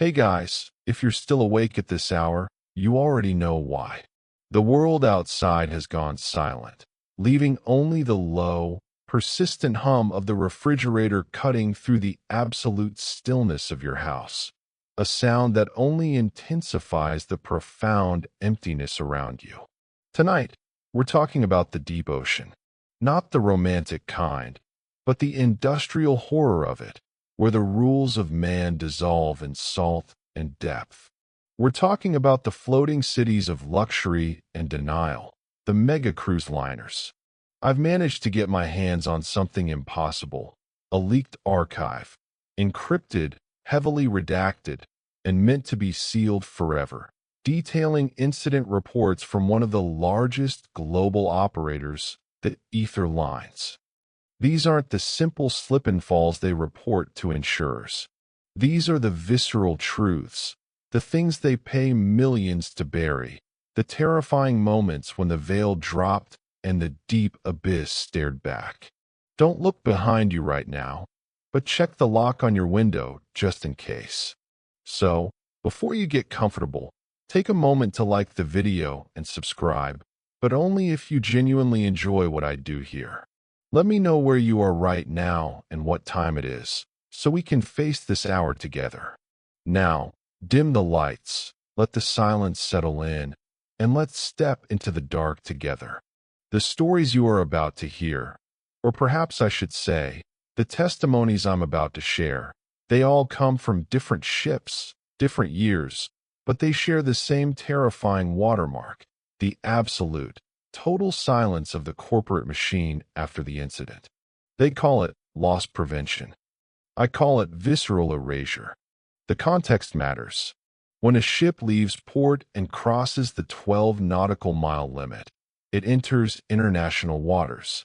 Hey guys, if you're still awake at this hour, you already know why. The world outside has gone silent, leaving only the low, persistent hum of the refrigerator cutting through the absolute stillness of your house. A sound that only intensifies the profound emptiness around you. Tonight, we're talking about the deep ocean. Not the romantic kind, but the industrial horror of it, where the rules of man dissolve in salt and depth. We're talking about the floating cities of luxury and denial, the mega cruise liners. I've managed to get my hands on something impossible, a leaked archive, encrypted, heavily redacted, and meant to be sealed forever, detailing incident reports from one of the largest global operators, the Aether Lines. These aren't the simple slip and falls they report to insurers. These are the visceral truths, the things they pay millions to bury, the terrifying moments when the veil dropped and the deep abyss stared back. Don't look behind you right now, but check the lock on your window just in case. So, before you get comfortable, take a moment to like the video and subscribe, but only if you genuinely enjoy what I do here. Let me know where you are right now and what time it is, so we can face this hour together. Now, dim the lights, let the silence settle in, and let's step into the dark together. The stories you are about to hear, or perhaps I should say, the testimonies I'm about to share, they all come from different ships, different years, but they share the same terrifying watermark, the absolute, total silence of the corporate machine after the incident. They call it loss prevention. I call it visceral erasure. The context matters. When a ship leaves port and crosses the 12 nautical mile limit, it enters international waters.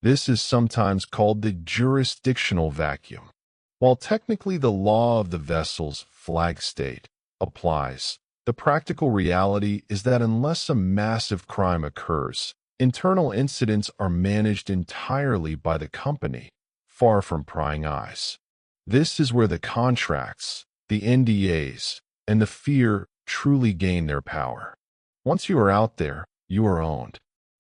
This is sometimes called the jurisdictional vacuum. While technically the law of the vessel's flag state applies, the practical reality is that unless a massive crime occurs, internal incidents are managed entirely by the company, far from prying eyes. This is where the contracts, the NDAs, and the fear truly gain their power. Once you are out there, you are owned.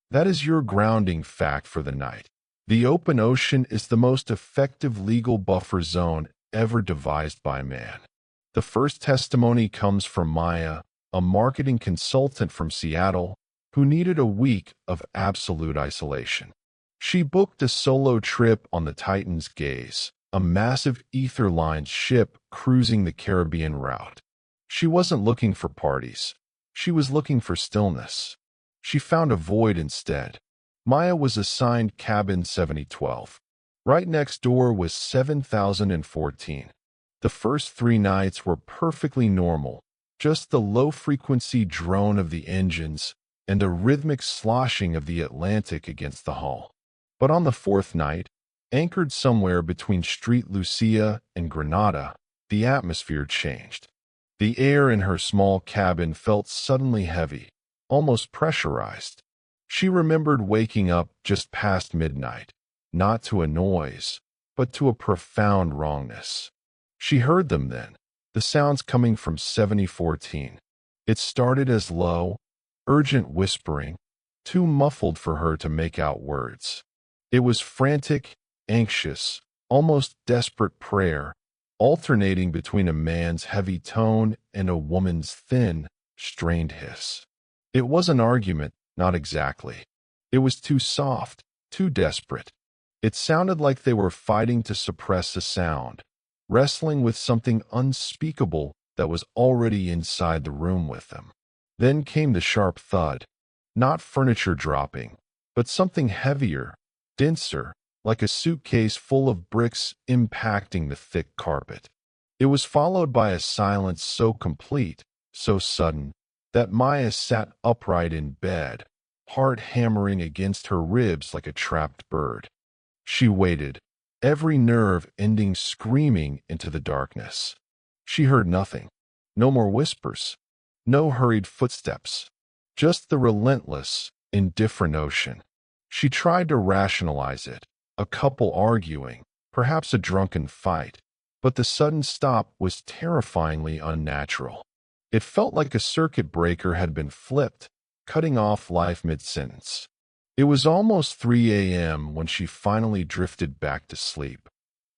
That is your grounding fact for the night. The open ocean is the most effective legal buffer zone ever devised by man. The first testimony comes from Maya, a marketing consultant from Seattle, who needed a week of absolute isolation. She booked a solo trip on the Titan's Gaze, a massive Aether Lines ship cruising the Caribbean route. She wasn't looking for parties. She was looking for stillness. She found a void instead. Maya was assigned cabin 7012. Right next door was 7014. The first 3 nights were perfectly normal, just the low-frequency drone of the engines and a rhythmic sloshing of the Atlantic against the hull. But on the 4th night, anchored somewhere between Street Lucia and Granada, the atmosphere changed. The air in her small cabin felt suddenly heavy, almost pressurized. She remembered waking up just past midnight, not to a noise, but to a profound wrongness. She heard them then, the sounds coming from 7014. It started as low, urgent whispering, too muffled for her to make out words. It was frantic, anxious, almost desperate prayer, alternating between a man's heavy tone and a woman's thin, strained hiss. It was an argument, not exactly. It was too soft, too desperate. It sounded like they were fighting to suppress a sound, wrestling with something unspeakable that was already inside the room with them. Then came the sharp thud, not furniture dropping, but something heavier, denser, like a suitcase full of bricks impacting the thick carpet. It was followed by a silence so complete, so sudden, that Maya sat upright in bed, heart hammering against her ribs like a trapped bird. She waited, every nerve ending screaming into the darkness. She heard nothing. No more whispers. No hurried footsteps. Just the relentless, indifferent ocean. She tried to rationalize it. A couple arguing, perhaps a drunken fight. but the sudden stop was terrifyingly unnatural. It felt like a circuit breaker had been flipped, cutting off life mid-sentence. It was almost 3 a.m. when she finally drifted back to sleep,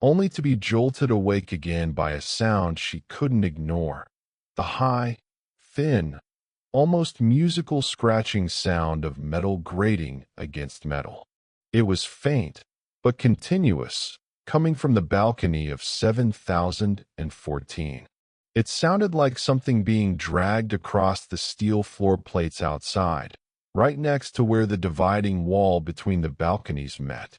only to be jolted awake again by a sound she couldn't ignore. The high, thin, almost musical scratching sound of metal grating against metal. It was faint, but continuous, coming from the balcony of 7014. It sounded like something being dragged across the steel floor plates outside, right next to where the dividing wall between the balconies met.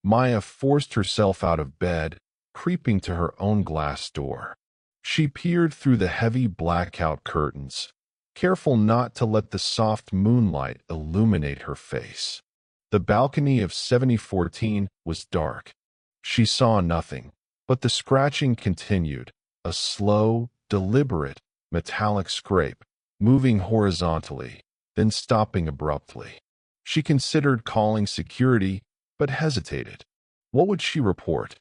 Maya forced herself out of bed, creeping to her own glass door. She peered through the heavy blackout curtains, careful not to let the soft moonlight illuminate her face. The balcony of 7014 was dark. She saw nothing, but the scratching continued, a slow, deliberate, metallic scrape, moving horizontally, then stopping abruptly. She considered calling security, but hesitated. What would she report?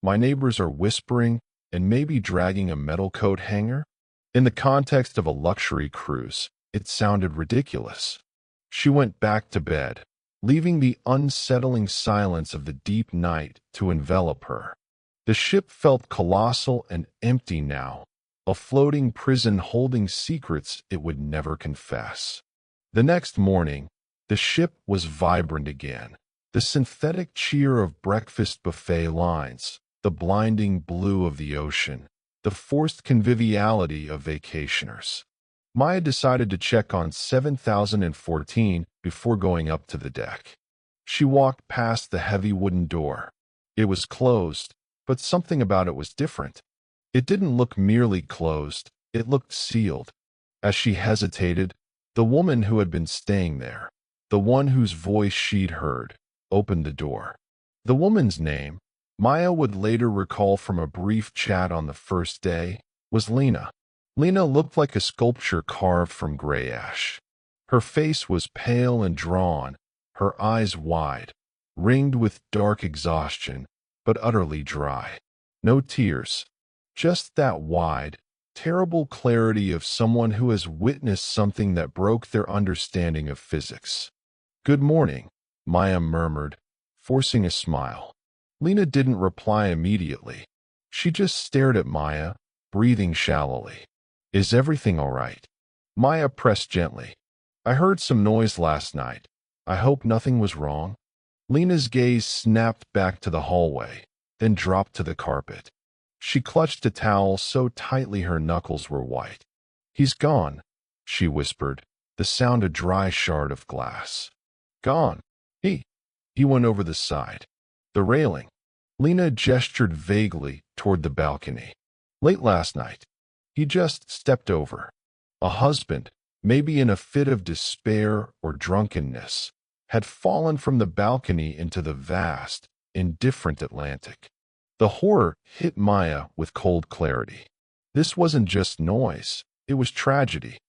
My neighbors are whispering and maybe dragging a metal coat hanger? In the context of a luxury cruise, it sounded ridiculous. She went back to bed, leaving the unsettling silence of the deep night to envelop her. The ship felt colossal and empty now, a floating prison holding secrets it would never confess. The next morning, the ship was vibrant again. The synthetic cheer of breakfast buffet lines, the blinding blue of the ocean, the forced conviviality of vacationers. Maya decided to check on 7014 before going up to the deck. She walked past the heavy wooden door. It was closed, but something about it was different. It didn't look merely closed, it looked sealed. As she hesitated, the woman who had been staying there, the one whose voice she'd heard, opened the door. The woman's name, Maya would later recall from a brief chat on the first day, was Lena. Lena looked like a sculpture carved from gray ash. Her face was pale and drawn, her eyes wide, ringed with dark exhaustion, but utterly dry. No tears, just that wide, terrible clarity of someone who has witnessed something that broke their understanding of physics. "Good morning," Maya murmured, forcing a smile. Lena didn't reply immediately. She just stared at Maya, breathing shallowly. "Is everything all right?" Maya pressed gently. "I heard some noise last night. I hope nothing was wrong." Lena's gaze snapped back to the hallway, then dropped to the carpet. She clutched a towel so tightly her knuckles were white. "He's gone," she whispered, the sound a dry shard of glass. "Gone. He went over the side. The railing." Lena gestured vaguely toward the balcony. "Late last night. He just stepped over." A husband, maybe in a fit of despair or drunkenness, had fallen from the balcony into the vast, indifferent Atlantic. The horror hit Maya with cold clarity. This wasn't just noise, it was tragedy.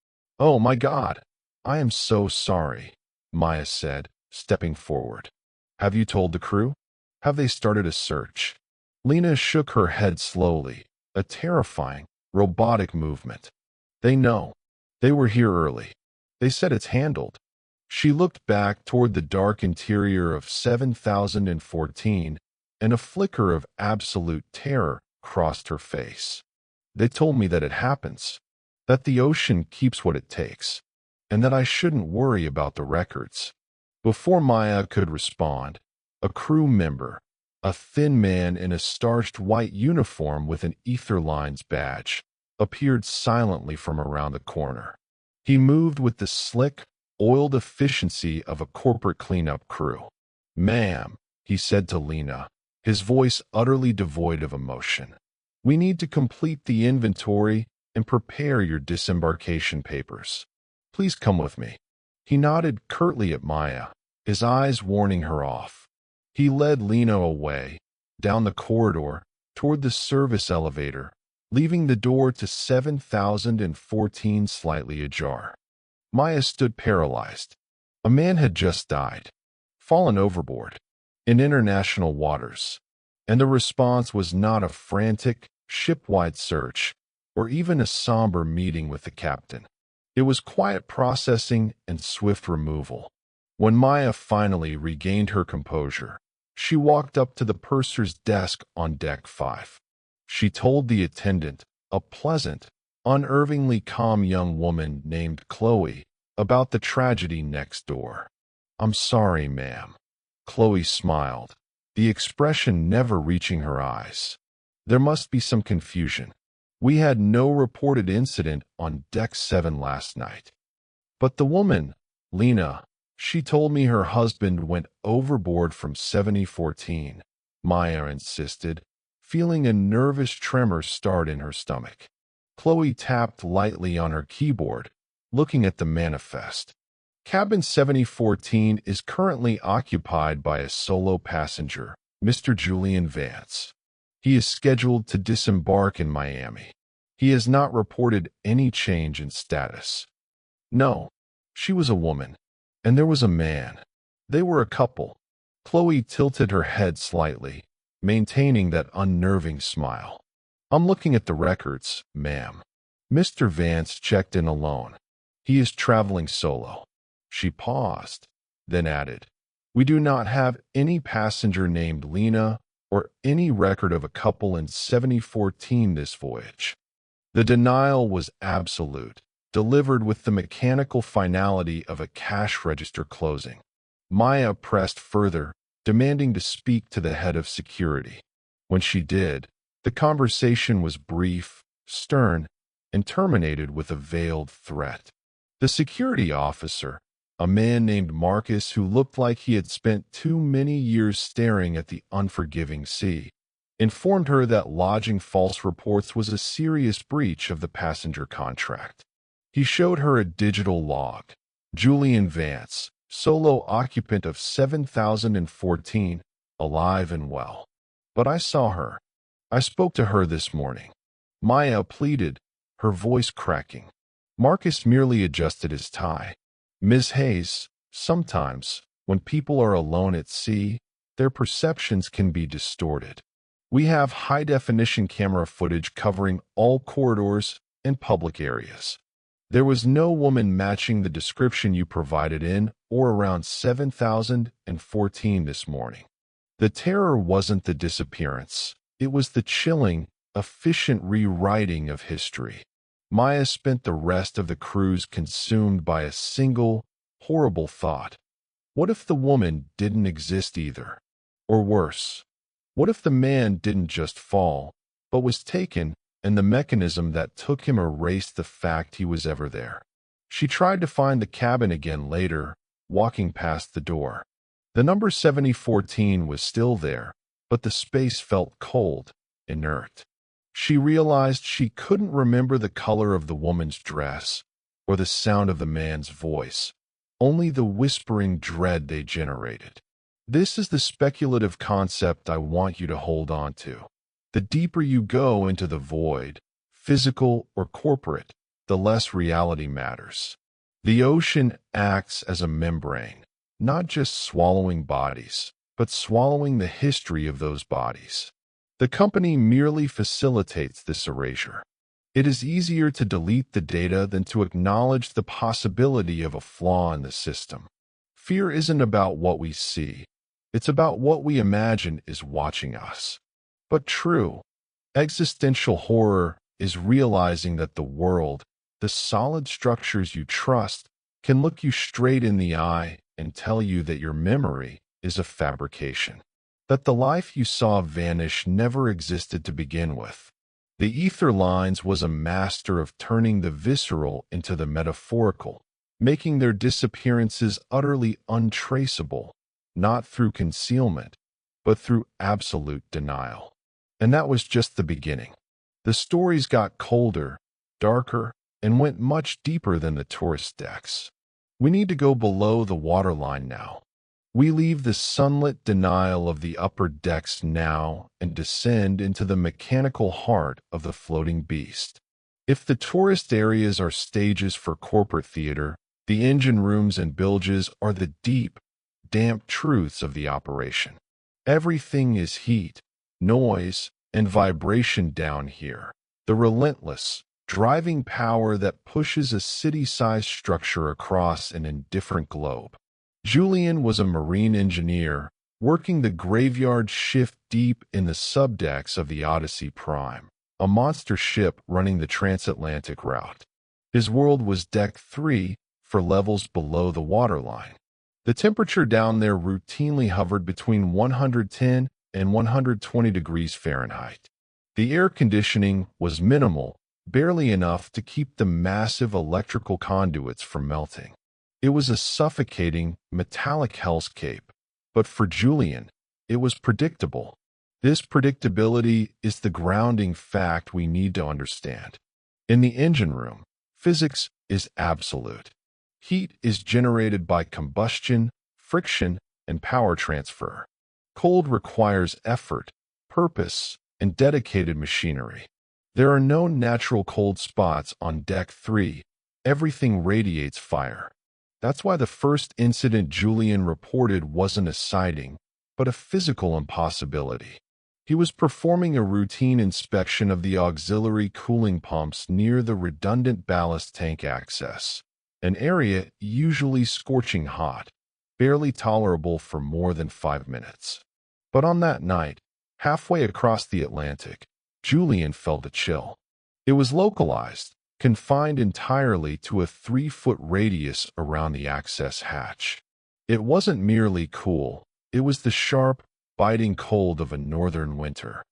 "Oh my God, I am so sorry," Maya said, stepping forward. "Have you told the crew? Have they started a search?" Lena shook her head slowly, a terrifying, robotic movement. "They know. They were here early. They said it's handled." She looked back toward the dark interior of 7014, and a flicker of absolute terror crossed her face. "They told me that it happens, that the ocean keeps what it takes, and that I shouldn't worry about the records." Before Maya could respond, a crew member, a thin man in a starched white uniform with an Aether Lines badge, appeared silently from around the corner. He moved with the slick, oiled efficiency of a corporate cleanup crew. "Ma'am," he said to Lena, his voice utterly devoid of emotion, "we need to complete the inventory and prepare your disembarkation papers. Please come with me." He nodded curtly at Maya, his eyes warning her off. He led Lena away, down the corridor, toward the service elevator, leaving the door to 7014 slightly ajar. Maya stood paralyzed. A man had just died, fallen overboard, in international waters, and the response was not a frantic, ship-wide search, or even a somber meeting with the captain. It was quiet processing and swift removal. When Maya finally regained her composure, she walked up to the purser's desk on deck 5. She told the attendant, a pleasant, unnervingly calm young woman named Chloe, about the tragedy next door. "I'm sorry, ma'am." Chloe smiled, the expression never reaching her eyes. "There must be some confusion. We had no reported incident on deck 7 last night." "But the woman, Lena, she told me her husband went overboard from 7014, Maya insisted, feeling a nervous tremor start in her stomach. Chloe tapped lightly on her keyboard, looking at the manifest. "Cabin 7014 is currently occupied by a solo passenger, Mr. Julian Vance. He is scheduled to disembark in Miami. He has not reported any change in status." "No, she was a woman. And there was a man. They were a couple." Chloe tilted her head slightly, maintaining that unnerving smile. "I'm looking at the records, ma'am. Mr. Vance checked in alone. He is traveling solo." She paused, then added, "We do not have any passenger named Lena or any record of a couple in 7014 this voyage." The denial was absolute, delivered with the mechanical finality of a cash register closing. Maya pressed further, demanding to speak to the head of security. When she did, the conversation was brief, stern, and terminated with a veiled threat. The security officer, a man named Marcus who looked like he had spent too many years staring at the unforgiving sea, informed her that lodging false reports was a serious breach of the passenger contract. He showed her a digital log. "Julian Vance, solo occupant of 7014, alive and well. But I saw her. I spoke to her this morning." Maya pleaded, her voice cracking. Marcus merely adjusted his tie. "Ms. Hayes, sometimes, when people are alone at sea, their perceptions can be distorted. We have high-definition camera footage covering all corridors and public areas. There was no woman matching the description you provided in or around 7014 this morning. The terror wasn't the disappearance. It was the chilling, efficient rewriting of history." Maya spent the rest of the cruise consumed by a single, horrible thought. What if the woman didn't exist either? Or worse, what if the man didn't just fall, but was taken, and the mechanism that took him erased the fact he was ever there? She tried to find the cabin again later, walking past the door. The number 7014 was still there, but the space felt cold, inert. She realized she couldn't remember the color of the woman's dress, or the sound of the man's voice, only the whispering dread they generated. This is the speculative concept I want you to hold on to. The deeper you go into the void, physical or corporate, the less reality matters. The ocean acts as a membrane, not just swallowing bodies, but swallowing the history of those bodies. The company merely facilitates this erasure. It is easier to delete the data than to acknowledge the possibility of a flaw in the system. Fear isn't about what we see. It's about what we imagine is watching us. But true, existential horror is realizing that the world, the solid structures you trust, can look you straight in the eye and tell you that your memory is a fabrication. That the life you saw vanish never existed to begin with. The Aether Lines was a master of turning the visceral into the metaphorical, making their disappearances utterly untraceable, not through concealment, but through absolute denial. And that was just the beginning. The stories got colder, darker, and went much deeper than the tourist decks. We need to go below the waterline now. We leave the sunlit denial of the upper decks now and descend into the mechanical heart of the floating beast. If the tourist areas are stages for corporate theater, the engine rooms and bilges are the deep, damp truths of the operation. Everything is heat, noise, and vibration down here. The relentless, driving power that pushes a city-sized structure across an indifferent globe. Julian was a marine engineer, working the graveyard shift deep in the subdecks of the Odyssey Prime, a monster ship running the transatlantic route. His world was Deck 3, for levels below the waterline. The temperature down there routinely hovered between 110 and 120 degrees Fahrenheit. The air conditioning was minimal, barely enough to keep the massive electrical conduits from melting. It was a suffocating, metallic hellscape, but for Julian, it was predictable. This predictability is the grounding fact we need to understand. In the engine room, physics is absolute. Heat is generated by combustion, friction, and power transfer. Cold requires effort, purpose, and dedicated machinery. There are no natural cold spots on Deck 3. Everything radiates fire. That's why the first incident Julian reported wasn't a sighting, but a physical impossibility. He was performing a routine inspection of the auxiliary cooling pumps near the redundant ballast tank access, an area usually scorching hot, barely tolerable for more than 5 minutes. But on that night, halfway across the Atlantic, Julian felt a chill. It was localized, confined entirely to a 3-foot radius around the access hatch. It wasn't merely cool, it was the sharp, biting cold of a northern winter.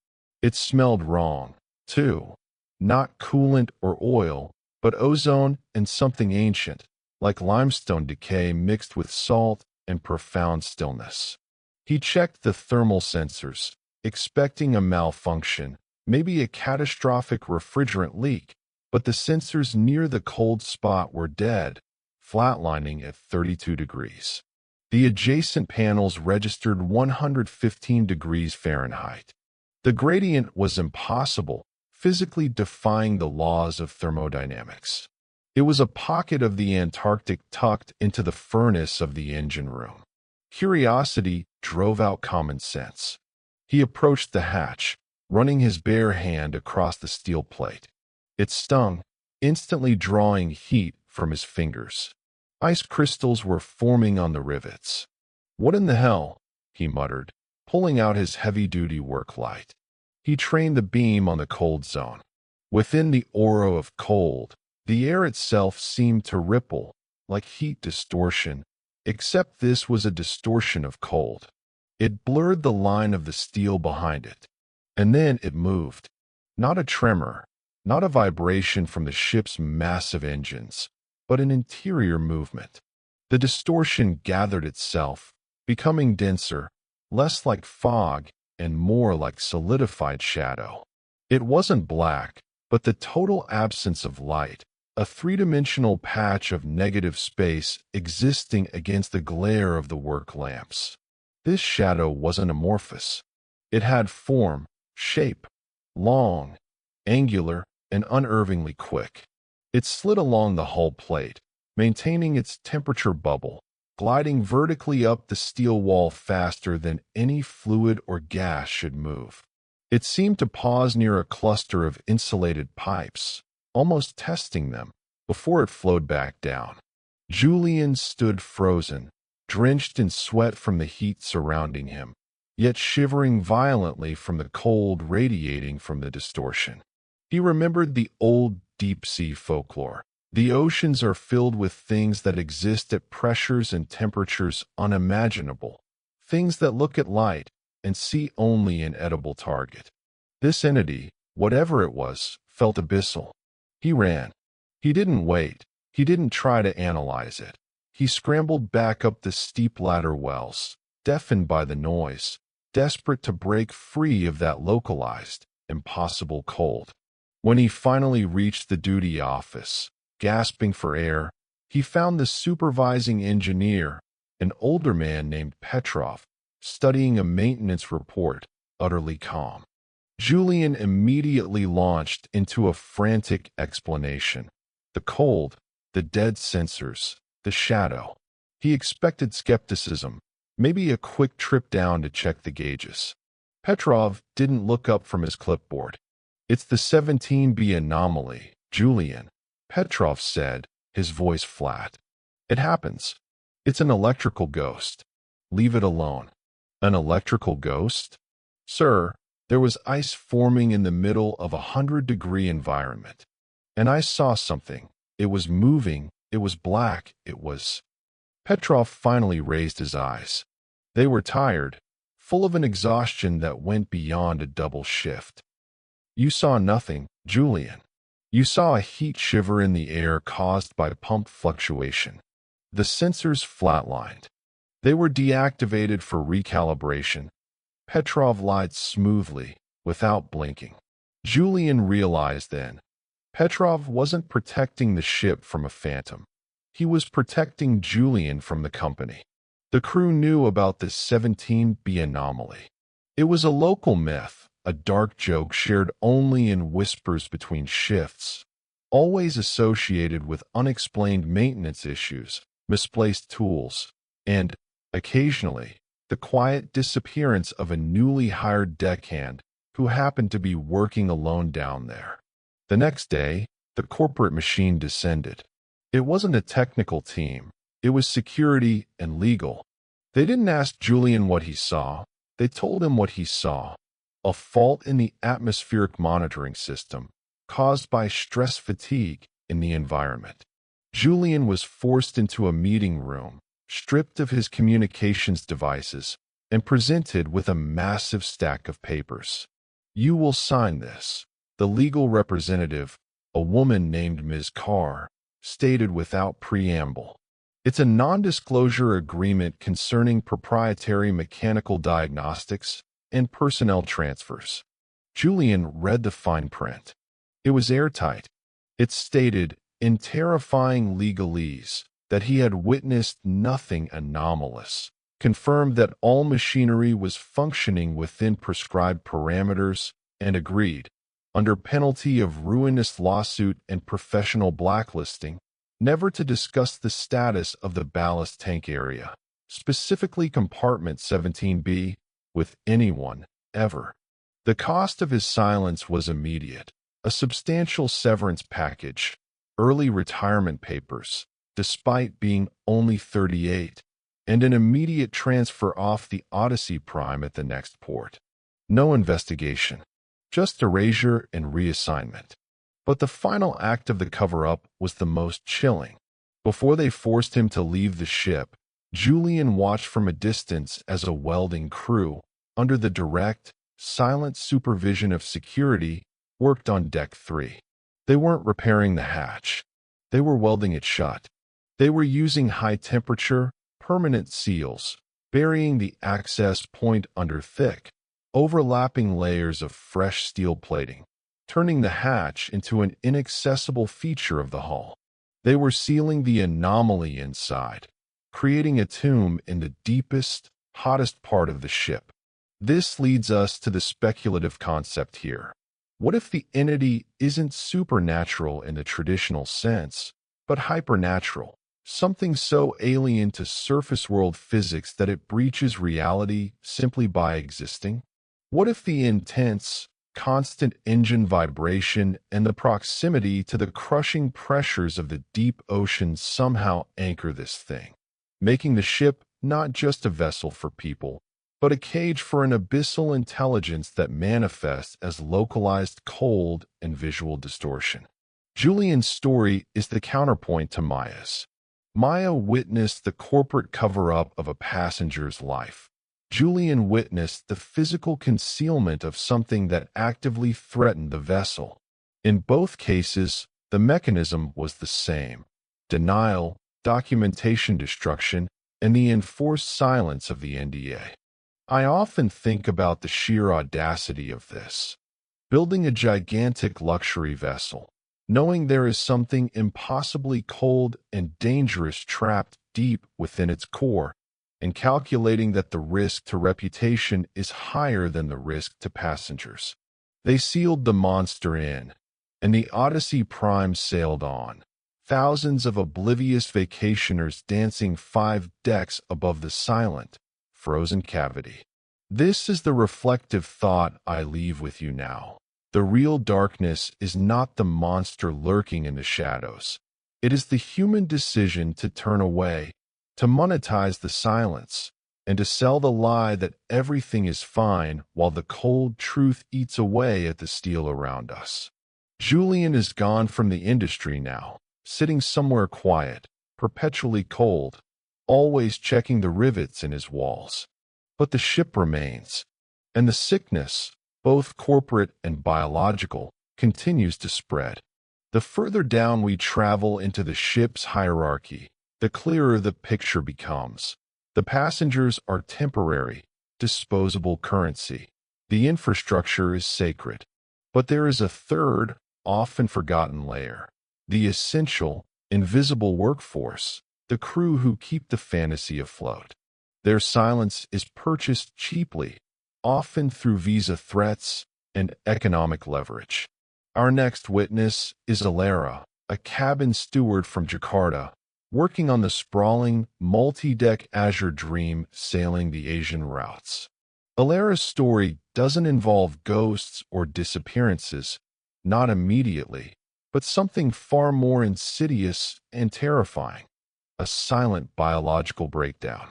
It smelled wrong, too. Not coolant or oil, but ozone and something ancient, like limestone decay mixed with salt and profound stillness. He checked the thermal sensors, expecting a malfunction, maybe a catastrophic refrigerant leak, but the sensors near the cold spot were dead, flatlining at 32 degrees. The adjacent panels registered 115 degrees Fahrenheit. The gradient was impossible, physically defying the laws of thermodynamics. It was a pocket of the Antarctic tucked into the furnace of the engine room. Curiosity drove out common sense. He approached the hatch, running his bare hand across the steel plate. It stung, instantly drawing heat from his fingers. Ice crystals were forming on the rivets. "What in the hell?" he muttered, pulling out his heavy-duty work light. He trained the beam on the cold zone. Within the aura of cold, the air itself seemed to ripple, like heat distortion, except this was a distortion of cold. It blurred the line of the steel behind it. And then it moved. Not a tremor, not a vibration from the ship's massive engines, but an interior movement. The distortion gathered itself, becoming denser, less like fog and more like solidified shadow. It wasn't black, but the total absence of light, a three-dimensional patch of negative space existing against the glare of the work lamps. This shadow wasn't amorphous. It had form, shape, long, angular, and unervingly quick. It slid along the hull plate, maintaining its temperature bubble, gliding vertically up the steel wall faster than any fluid or gas should move. It seemed to pause near a cluster of insulated pipes, almost testing them, before it flowed back down. Julian stood frozen, drenched in sweat from the heat surrounding him, yet shivering violently from the cold radiating from the distortion. He remembered the old deep-sea folklore. The oceans are filled with things that exist at pressures and temperatures unimaginable, things that look at light and see only an edible target. This entity, whatever it was, felt abyssal. He ran. He didn't wait. He didn't try to analyze it. He scrambled back up the steep ladder wells, deafened by the noise, desperate to break free of that localized, impossible cold. When he finally reached the duty office, gasping for air, he found the supervising engineer, an older man named Petrov, studying a maintenance report, utterly calm. Julian immediately launched into a frantic explanation. The cold, the dead sensors, the shadow. He expected skepticism, maybe a quick trip down to check the gauges. Petrov didn't look up from his clipboard. "It's the 17B anomaly, Julian," Petrov said, his voice flat. "It happens. It's an electrical ghost. Leave it alone." "An electrical ghost?" "Sir, there was ice forming in the middle of a 100-degree environment. And I saw something. It was moving. It was black. It was—" Petrov finally raised his eyes. They were tired, full of an exhaustion that went beyond a double shift. "You saw nothing, Julian. You saw a heat shiver in the air caused by pump fluctuation. The sensors flatlined. They were deactivated for recalibration." Petrov lied smoothly, without blinking. Julian realized then. Petrov wasn't protecting the ship from a phantom. He was protecting Julian from the company. The crew knew about this 17B anomaly. It was a local myth, a dark joke shared only in whispers between shifts, always associated with unexplained maintenance issues, misplaced tools, and, occasionally, the quiet disappearance of a newly hired deckhand who happened to be working alone down there. The next day, the corporate machine descended. It wasn't a technical team. It was security and legal. They didn't ask Julian what he saw. They told him what he saw. A fault in the atmospheric monitoring system, caused by stress fatigue in the environment. Julian was forced into a meeting room, stripped of his communications devices, and presented with a massive stack of papers. "You will sign this," the legal representative, a woman named Ms. Carr, stated without preamble. "It's a non-disclosure agreement concerning proprietary mechanical diagnostics and personnel transfers." Julian read the fine print. It was airtight. It stated, in terrifying legalese, that he had witnessed nothing anomalous, confirmed that all machinery was functioning within prescribed parameters, and agreed, under penalty of ruinous lawsuit and professional blacklisting, never to discuss the status of the ballast tank area, specifically compartment 17B, with anyone, ever. The cost of his silence was immediate: a substantial severance package, early retirement papers, despite being only 38, and an immediate transfer off the Odyssey Prime at the next port. No investigation, just erasure and reassignment. But the final act of the cover-up was the most chilling. Before they forced him to leave the ship, Julian watched from a distance as a welding crew, under the direct, silent supervision of security, worked on Deck 3. They weren't repairing the hatch. They were welding it shut. They were using high-temperature, permanent seals, burying the access point under thick, overlapping layers of fresh steel plating, turning the hatch into an inaccessible feature of the hull. They were sealing the anomaly inside, creating a tomb in the deepest, hottest part of the ship. This leads us to the speculative concept here. What if the entity isn't supernatural in the traditional sense, but hypernatural, something so alien to surface-world physics that it breaches reality simply by existing? What if the intense, constant engine vibration and the proximity to the crushing pressures of the deep ocean somehow anchor this thing, making the ship not just a vessel for people, but a cage for an abyssal intelligence that manifests as localized cold and visual distortion? Julian's story is the counterpoint to Maya's. Maya witnessed the corporate cover-up of a passenger's life. Julian witnessed the physical concealment of something that actively threatened the vessel. In both cases, the mechanism was the same: denial, documentation destruction, and the enforced silence of the NDA. I often think about the sheer audacity of this. Building a gigantic luxury vessel, knowing there is something impossibly cold and dangerous trapped deep within its core, and calculating that the risk to reputation is higher than the risk to passengers. They sealed the monster in, and the Odyssey Prime sailed on, thousands of oblivious vacationers dancing 5 decks above the silent, frozen cavity. This is the reflective thought I leave with you now. The real darkness is not the monster lurking in the shadows. It is the human decision to turn away, to monetize the silence, and to sell the lie that everything is fine while the cold truth eats away at the steel around us. Julian is gone from the industry now, sitting somewhere quiet, perpetually cold, always checking the rivets in his walls. But the ship remains, and the sickness, both corporate and biological, continues to spread. The further down we travel into the ship's hierarchy, the clearer the picture becomes. The passengers are temporary, disposable currency. The infrastructure is sacred. But there is a third, often forgotten layer. The essential, invisible workforce, the crew who keep the fantasy afloat. Their silence is purchased cheaply, often through visa threats and economic leverage. Our next witness is Alara, a cabin steward from Jakarta, working on the sprawling, multi-deck Azure Dream sailing the Asian routes. Alara's story doesn't involve ghosts or disappearances, not immediately, but something far more insidious and terrifying: a silent biological breakdown.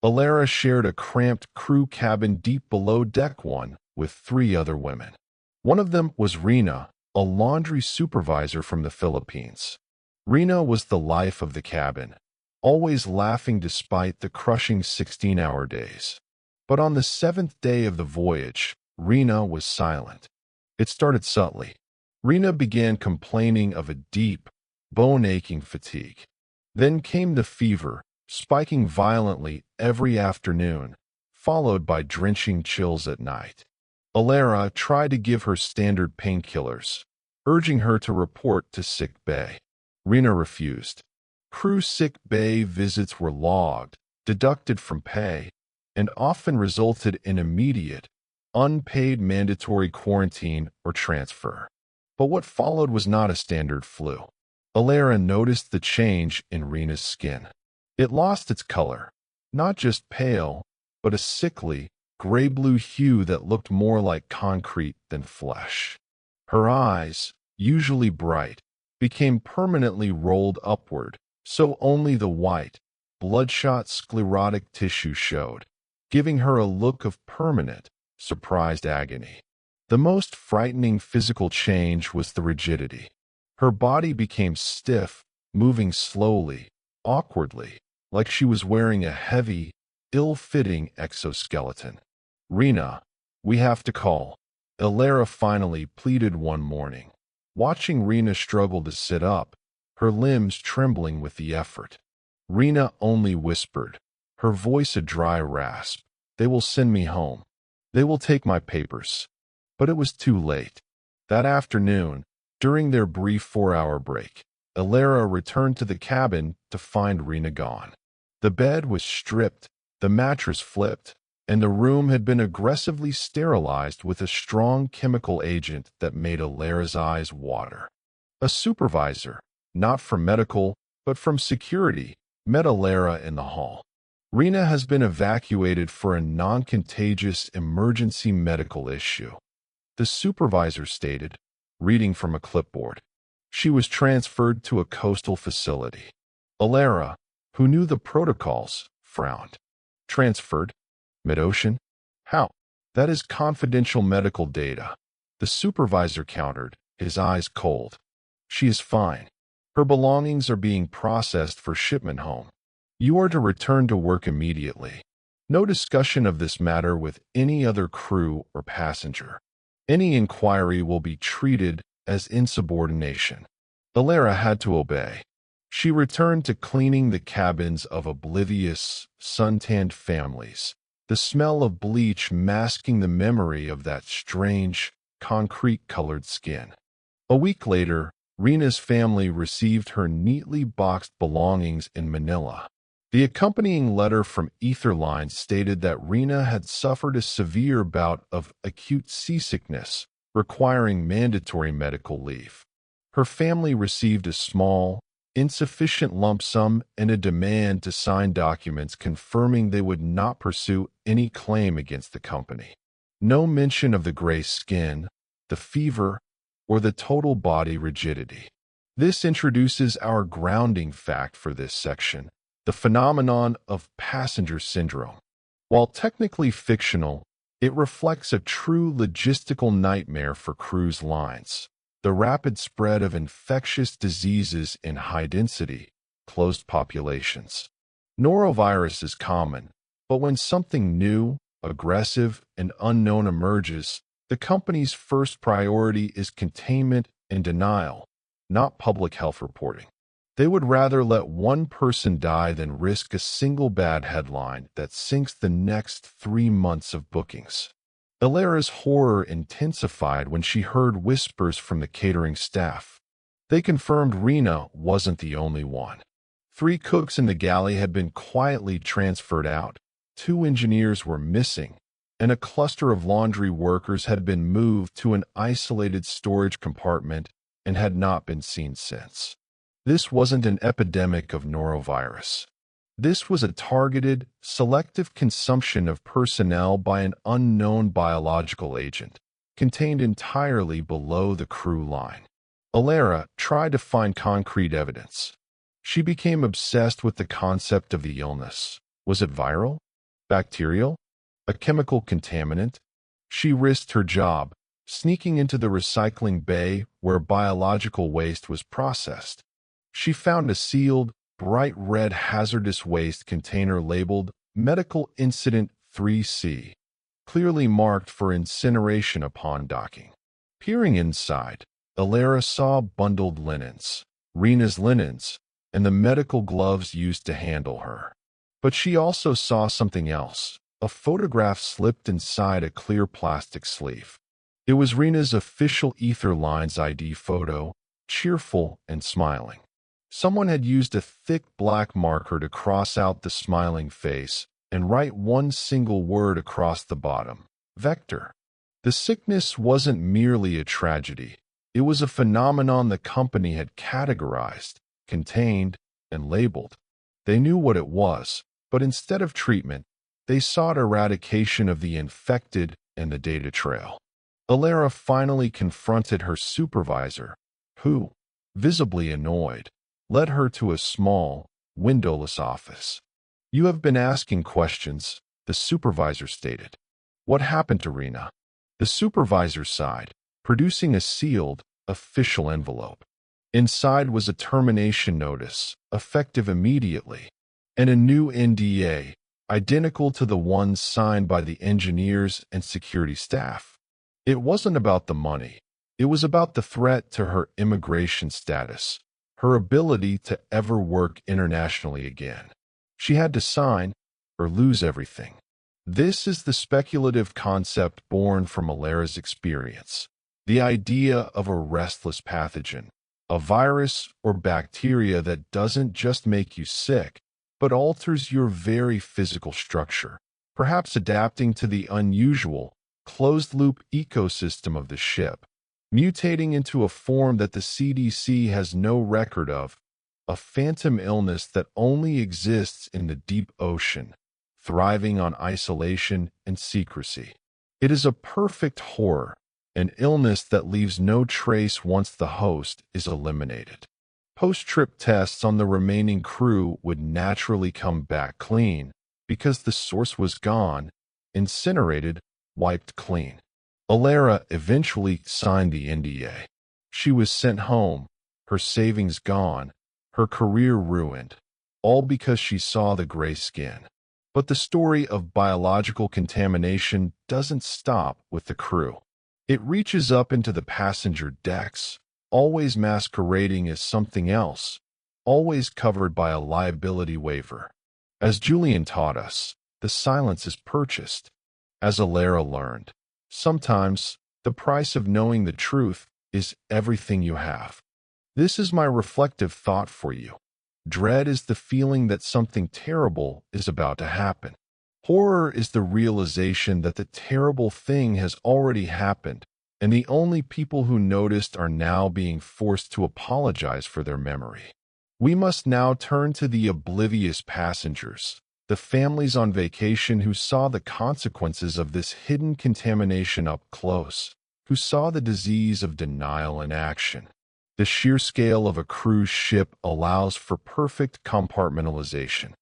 Alara shared a cramped crew cabin deep below Deck 1 with 3 other women. One of them was Rina, a laundry supervisor from the Philippines. Rina was the life of the cabin, always laughing despite the crushing 16-hour days. But on the 7th day of the voyage, Rina was silent. It started subtly. Rina began complaining of a deep, bone-aching fatigue. Then came the fever, spiking violently every afternoon, followed by drenching chills at night. Alara tried to give her standard painkillers, urging her to report to sick bay. Rina refused. Crew sick bay visits were logged, deducted from pay, and often resulted in immediate, unpaid mandatory quarantine or transfer. But what followed was not a standard flu. Alara noticed the change in Rina's skin. It lost its color, not just pale, but a sickly, gray-blue hue that looked more like concrete than flesh. Her eyes, usually bright, became permanently rolled upward, so only the white, bloodshot sclerotic tissue showed, giving her a look of permanent, surprised agony. The most frightening physical change was the rigidity. Her body became stiff, moving slowly, awkwardly, like she was wearing a heavy, ill-fitting exoskeleton. "Rina, we have to call," Alara finally pleaded one morning. Watching Rina struggle to sit up, her limbs trembling with the effort, Rina only whispered, her voice a dry rasp, "They will send me home. They will take my papers." But it was too late. That afternoon, during their brief 4-hour break, Alara returned to the cabin to find Rina gone. The bed was stripped, the mattress flipped, and the room had been aggressively sterilized with a strong chemical agent that made Alara's eyes water. A supervisor, not from medical, but from security, met Alara in the hall. "Rina has been evacuated for a non-contagious emergency medical issue," the supervisor stated, reading from a clipboard. "She was transferred to a coastal facility." Alara, who knew the protocols, frowned. "Transferred? Mid-ocean? How?" "That is confidential medical data," the supervisor countered, his eyes cold. "She is fine. Her belongings are being processed for shipment home. You are to return to work immediately. No discussion of this matter with any other crew or passenger. Any inquiry will be treated as insubordination." Alara had to obey. She returned to cleaning the cabins of oblivious, suntanned families, the smell of bleach masking the memory of that strange, concrete-colored skin. A week later, Rina's family received her neatly boxed belongings in Manila. The accompanying letter from Aether Lines stated that Rina had suffered a severe bout of acute seasickness, requiring mandatory medical leave. Her family received a small, insufficient lump sum, and a demand to sign documents confirming they would not pursue any claim against the company. No mention of the gray skin, the fever, or the total body rigidity. This introduces our grounding fact for this section, the phenomenon of passenger syndrome. While technically fictional, it reflects a true logistical nightmare for cruise lines. The rapid spread of infectious diseases in high-density, closed populations. Norovirus is common, but when something new, aggressive, and unknown emerges, the company's first priority is containment and denial, not public health reporting. They would rather let one person die than risk a single bad headline that sinks the next 3 months of bookings. Alera's horror intensified when she heard whispers from the catering staff. They confirmed Rena wasn't the only one. 3 cooks in the galley had been quietly transferred out, 2 engineers were missing, and a cluster of laundry workers had been moved to an isolated storage compartment and had not been seen since. This wasn't an epidemic of norovirus. This was a targeted, selective consumption of personnel by an unknown biological agent, contained entirely below the crew line. Alera tried to find concrete evidence. She became obsessed with the concept of the illness. Was it viral? Bacterial? A chemical contaminant? She risked her job, sneaking into the recycling bay where biological waste was processed. She found a sealed, bright red hazardous waste container labeled Medical Incident 3C, clearly marked for incineration upon docking. Peering inside, Alera saw bundled linens, Rena's linens, and the medical gloves used to handle her. But she also saw something else, a photograph slipped inside a clear plastic sleeve. It was Rena's official Aether Lines ID photo, cheerful and smiling. Someone had used a thick black marker to cross out the smiling face and write one single word across the bottom, vector. The sickness wasn't merely a tragedy. It was a phenomenon the company had categorized, contained, and labeled. They knew what it was, but instead of treatment, they sought eradication of the infected and the data trail. Alera finally confronted her supervisor, who, visibly annoyed, led her to a small, windowless office. "You have been asking questions," the supervisor stated. "What happened to Rena?" The supervisor sighed, producing a sealed, official envelope. Inside was a termination notice, effective immediately, and a new NDA, identical to the ones signed by the engineers and security staff. It wasn't about the money. It was about the threat to her immigration status, her ability to ever work internationally again. She had to sign or lose everything. This is the speculative concept born from Alera's experience. The idea of a restless pathogen, a virus or bacteria that doesn't just make you sick, but alters your very physical structure, perhaps adapting to the unusual, closed-loop ecosystem of the ship, mutating into a form that the CDC has no record of, a phantom illness that only exists in the deep ocean, thriving on isolation and secrecy. It is a perfect horror, an illness that leaves no trace once the host is eliminated. Post-trip tests on the remaining crew would naturally come back clean because the source was gone, incinerated, wiped clean. Alera eventually signed the NDA. She was sent home, her savings gone, her career ruined, all because she saw the gray skin. But the story of biological contamination doesn't stop with the crew. It reaches up into the passenger decks, always masquerading as something else, always covered by a liability waiver. As Julian taught us, the silence is purchased. As Alera learned, sometimes the price of knowing the truth is everything you have. This is my reflective thought for you. Dread is the feeling that something terrible is about to happen. Horror is the realization that the terrible thing has already happened, and the only people who noticed are now being forced to apologize for their memory. We must now turn to the oblivious passengers, the families on vacation who saw the consequences of this hidden contamination up close, who saw the disease of denial in action. The sheer scale of a cruise ship allows for perfect compartmentalization.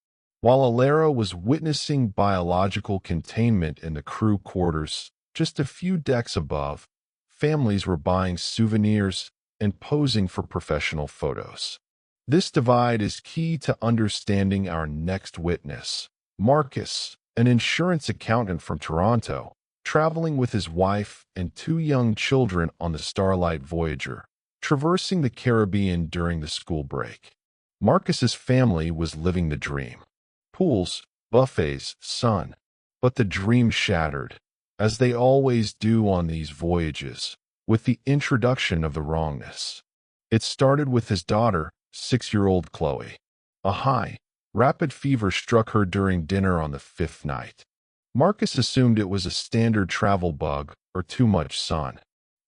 While Alera was witnessing biological containment in the crew quarters, just a few decks above, families were buying souvenirs and posing for professional photos. This divide is key to understanding our next witness, Marcus, an insurance accountant from Toronto, traveling with his wife and two young children on the Starlight Voyager, traversing the Caribbean during the school break. Marcus's family was living the dream. Pools, buffets, sun. But the dream shattered, as they always do on these voyages, with the introduction of the wrongness. It started with his daughter, 6-year-old Chloe. A high, rapid fever struck her during dinner on the 5th night. Marcus assumed it was a standard travel bug or too much sun.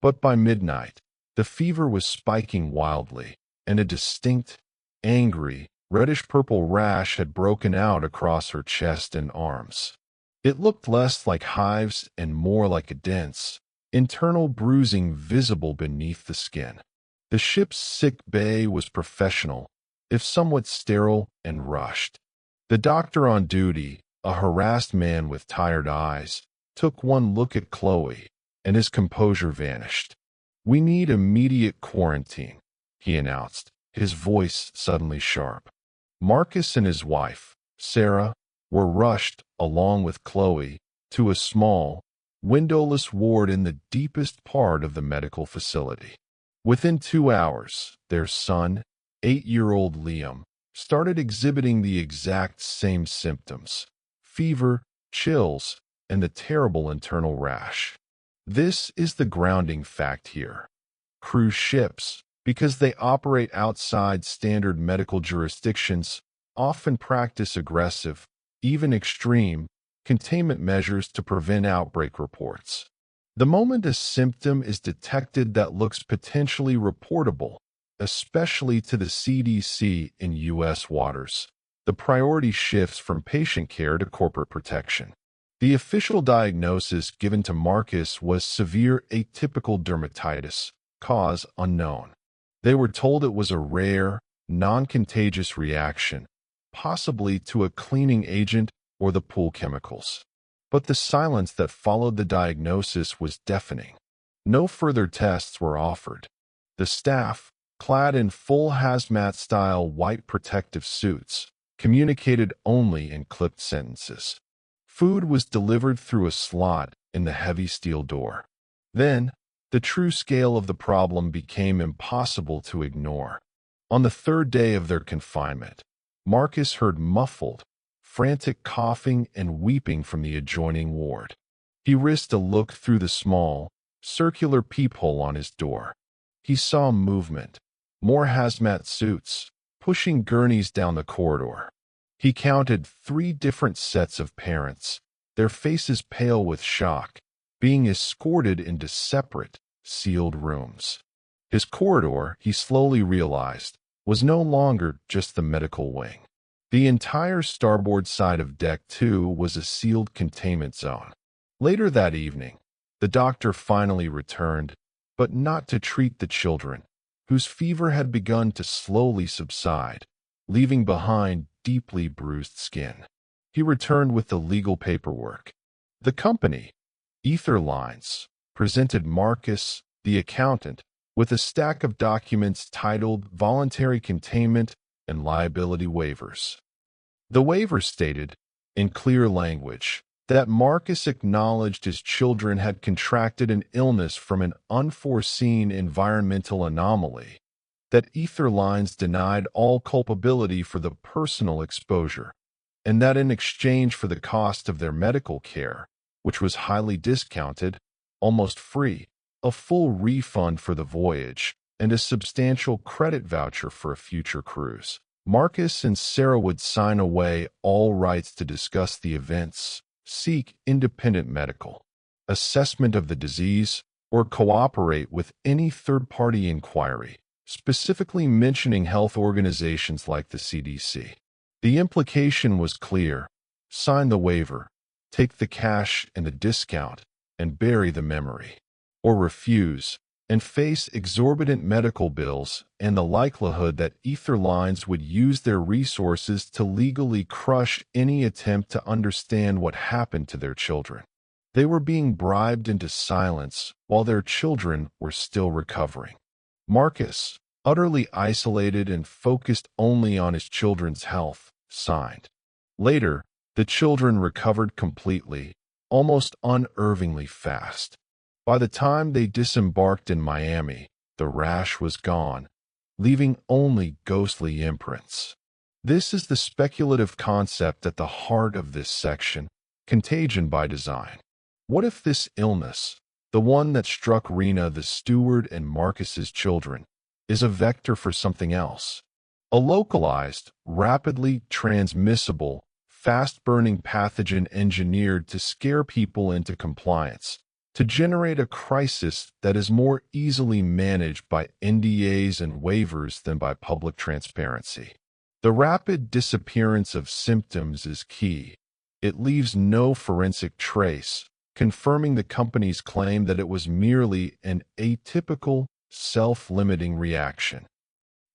But by midnight, the fever was spiking wildly, and a distinct, angry, reddish-purple rash had broken out across her chest and arms. It looked less like hives and more like a dense, internal bruising visible beneath the skin. The ship's sick bay was professional, if somewhat sterile and rushed. The doctor on duty, a harassed man with tired eyes, took one look at Chloe, and his composure vanished. "We need immediate quarantine," he announced, his voice suddenly sharp. Marcus and his wife, Sarah, were rushed, along with Chloe, to a small, windowless ward in the deepest part of the medical facility. Within 2 hours, their son, 8-year-old Liam, started exhibiting the exact same symptoms: fever, chills, and the terrible internal rash. This is the grounding fact here. Cruise ships, because they operate outside standard medical jurisdictions, often practice aggressive, even extreme, containment measures to prevent outbreak reports. The moment a symptom is detected that looks potentially reportable, especially to the CDC in U.S. waters, the priority shifts from patient care to corporate protection. The official diagnosis given to Marcus was severe atypical dermatitis, cause unknown. They were told it was a rare, non-contagious reaction, possibly to a cleaning agent or the pool chemicals. But the silence that followed the diagnosis was deafening. No further tests were offered. The staff, clad in full hazmat-style white protective suits, communicated only in clipped sentences. Food was delivered through a slot in the heavy steel door. Then, the true scale of the problem became impossible to ignore. On the 3rd day of their confinement, Marcus heard muffled, frantic coughing and weeping from the adjoining ward. He risked a look through the small, circular peephole on his door. He saw movement, more hazmat suits, pushing gurneys down the corridor. He counted 3 different sets of parents, their faces pale with shock, being escorted into separate, sealed rooms. His corridor, he slowly realized, was no longer just the medical wing. The entire starboard side of Deck 2 was a sealed containment zone. Later that evening, the doctor finally returned, but not to treat the children, whose fever had begun to slowly subside, leaving behind deeply bruised skin. He returned with the legal paperwork. The company, Aether Lines, presented Marcus, the accountant, with a stack of documents titled Voluntary Containment and Liability Waivers. The waiver stated, in clear language, that Marcus acknowledged his children had contracted an illness from an unforeseen environmental anomaly, that Aether Lines denied all culpability for the personal exposure, and that in exchange for the cost of their medical care, which was highly discounted, almost free, a full refund for the voyage, and a substantial credit voucher for a future cruise, Marcus and Sarah would sign away all rights to discuss the events, seek independent medical assessment of the disease, or cooperate with any third-party inquiry. specifically mentioning health organizations like the CDC. The implication was clear: sign the waiver, take the cash and the discount, and bury the memory. Or refuse, and face exorbitant medical bills and the likelihood that Aether Lines would use their resources to legally crush any attempt to understand what happened to their children. They were being bribed into silence while their children were still recovering. Marcus, utterly isolated and focused only on his children's health, signed. Later, the children recovered completely, almost unnervingly fast. By the time they disembarked in Miami, the rash was gone, leaving only ghostly imprints. This is the speculative concept at the heart of this section: contagion by design. What if this illness, the one that struck Rena the steward and Marcus's children, is a vector for something else? A localized, rapidly transmissible, fast-burning pathogen engineered to scare people into compliance, to generate a crisis that is more easily managed by NDAs and waivers than by public transparency. The rapid disappearance of symptoms is key. It leaves no forensic trace, confirming the company's claim that it was merely an atypical, self-limiting reaction.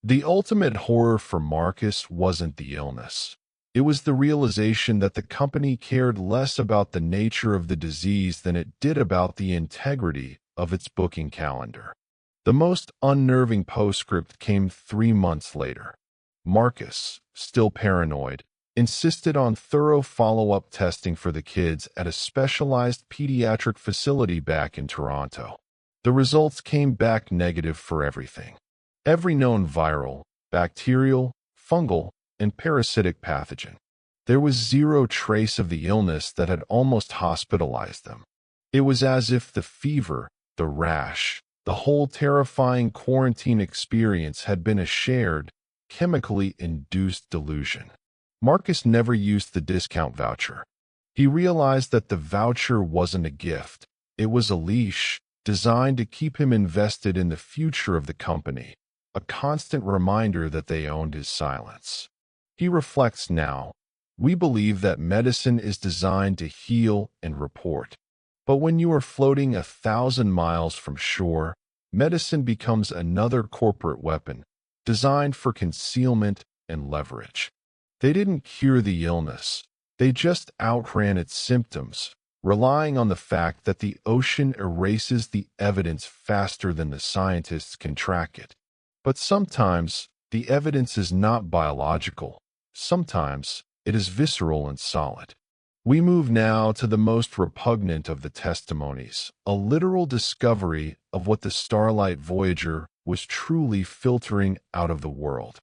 The ultimate horror for Marcus wasn't the illness. It was the realization that the company cared less about the nature of the disease than it did about the integrity of its booking calendar. The most unnerving postscript came 3 months later. Marcus, still paranoid, insisted on thorough follow-up testing for the kids at a specialized pediatric facility back in Toronto. The results came back negative for everything. Every known viral, bacterial, fungal, and parasitic pathogen. There was zero trace of the illness that had almost hospitalized them. It was as if the fever, the rash, the whole terrifying quarantine experience had been a shared, chemically induced delusion. Marcus never used the discount voucher. He realized that the voucher wasn't a gift. It was a leash, designed to keep him invested in the future of the company, a constant reminder that they owned his silence. He reflects now: we believe that medicine is designed to heal and report. But when you are floating 1,000 miles from shore, medicine becomes another corporate weapon, designed for concealment and leverage. They didn't cure the illness. They just outran its symptoms, relying on the fact that the ocean erases the evidence faster than the scientists can track it. But sometimes, the evidence is not biological. Sometimes, it is visceral and solid. We move now to the most repugnant of the testimonies, a literal discovery of what the Starlight Voyager was truly filtering out of the world.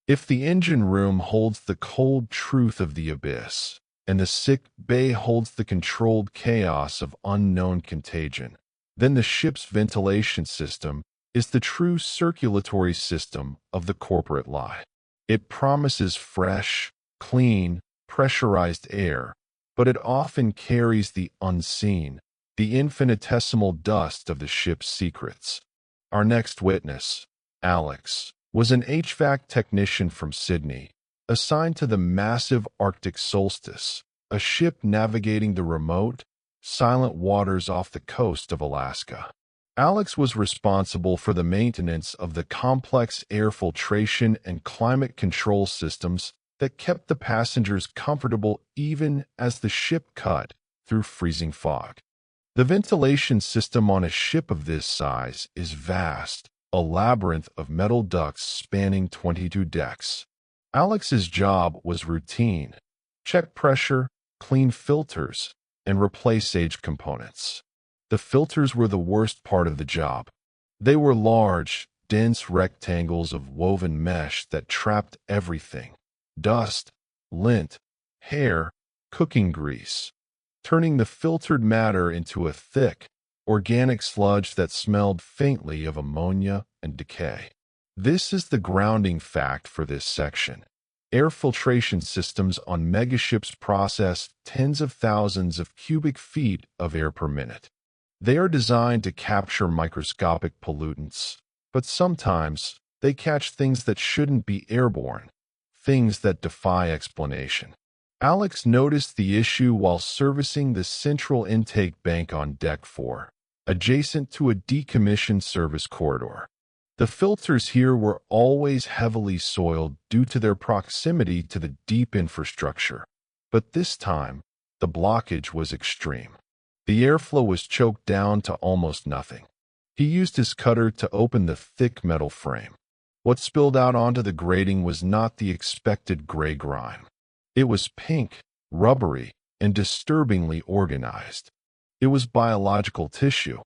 If the engine room holds the cold truth of the abyss, and the sick bay holds the controlled chaos of unknown contagion, then the ship's ventilation system is the true circulatory system of the corporate lie. It promises fresh, clean, pressurized air, but it often carries the unseen, the infinitesimal dust of the ship's secrets. Our next witness, Alex, was an HVAC technician from Sydney, assigned to the massive Arctic Solstice, a ship navigating the remote, silent waters off the coast of Alaska. Alex was responsible for the maintenance of the complex air filtration and climate control systems that kept the passengers comfortable even as the ship cut through freezing fog. The ventilation system on a ship of this size is vast, a labyrinth of metal ducts spanning 22 decks. Alex's job was routine: check pressure, clean filters, and replace aged components. The filters were the worst part of the job. They were large, dense rectangles of woven mesh that trapped everything: dust, lint, hair, cooking grease, turning the filtered matter into a thick, organic sludge that smelled faintly of ammonia and decay. This is the grounding fact for this section. Air filtration systems on megaships process tens of thousands of cubic feet of air per minute. They are designed to capture microscopic pollutants, but sometimes, They catch things that shouldn't be airborne, things that defy explanation. Alex noticed the issue while servicing the central intake bank on Deck 4, adjacent to a decommissioned service corridor. The filters here were always heavily soiled due to their proximity to the deep infrastructure, but this time, the blockage was extreme. The airflow was choked down to almost nothing. He used his cutter to open the thick metal frame. What spilled out onto the grating was not the expected gray grime. It was pink, rubbery, and disturbingly organized. It was biological tissue.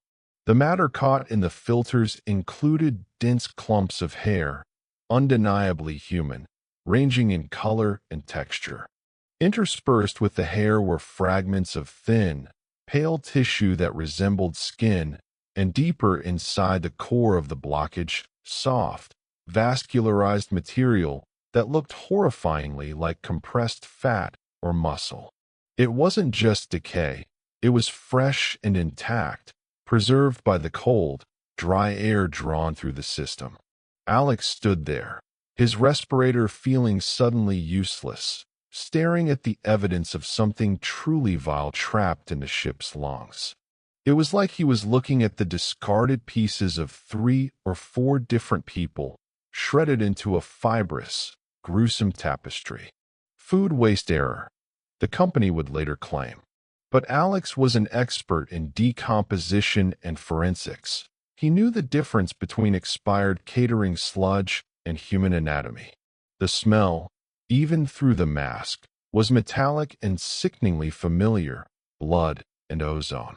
The matter caught in the filters included dense clumps of hair, undeniably human, ranging in color and texture. Interspersed with the hair were fragments of thin, pale tissue that resembled skin, and deeper inside the core of the blockage, soft, vascularized material that looked horrifyingly like compressed fat or muscle. It wasn't just decay, it was fresh and intact, preserved by the cold, dry air drawn through the system. Alex stood there, his respirator feeling suddenly useless, staring at the evidence of something truly vile trapped in the ship's lungs. It was like he was looking at the discarded pieces of 3 or 4 different people, shredded into a fibrous, gruesome tapestry. Food waste error, the company would later claim. But Alex was an expert in decomposition and forensics. He knew the difference between expired catering sludge and human anatomy. The smell, even through the mask, was metallic and sickeningly familiar: blood and ozone.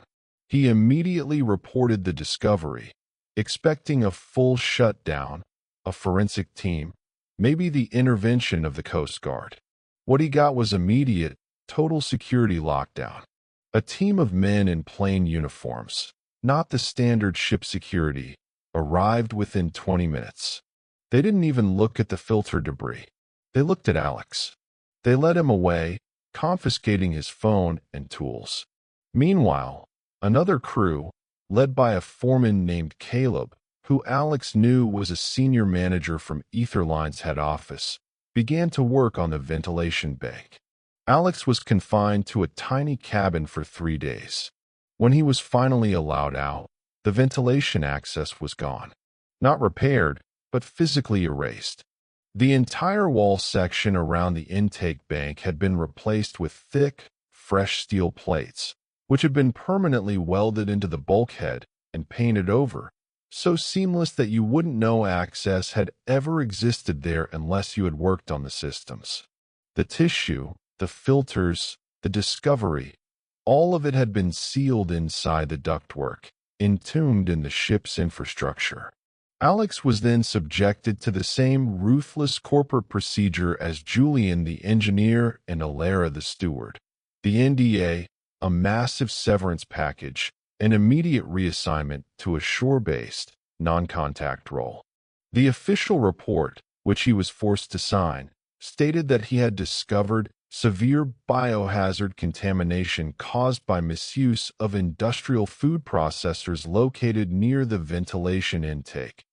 He immediately reported the discovery, expecting a full shutdown, a forensic team, maybe the intervention of the Coast Guard. What he got was immediate, total security lockdown. A team of men in plain uniforms, not the standard ship security, arrived within 20 minutes. They didn't even look at the filter debris. They looked at Alex. They led him away, confiscating his phone and tools. Meanwhile, another crew, led by a foreman named Caleb, who Alex knew was a senior manager from Aether Lines head office, began to work on the ventilation bank. Alex was confined to a tiny cabin for 3 days. When he was finally allowed out, the ventilation access was gone. Not repaired, but physically erased. The entire wall section around the intake bank had been replaced with thick, fresh steel plates, which had been permanently welded into the bulkhead and painted over, so seamless that you wouldn't know access had ever existed there unless you had worked on the systems. The tissue, the filters, the discovery, all of it had been sealed inside the ductwork, entombed in the ship's infrastructure. Alex was then subjected to the same ruthless corporate procedure as Julian the engineer and Alara the steward. The NDA, a massive severance package, an immediate reassignment to a shore-based, non-contact role. The official report, which he was forced to sign, stated that he had discovered severe biohazard contamination caused by misuse of industrial food processors located near the ventilation intake.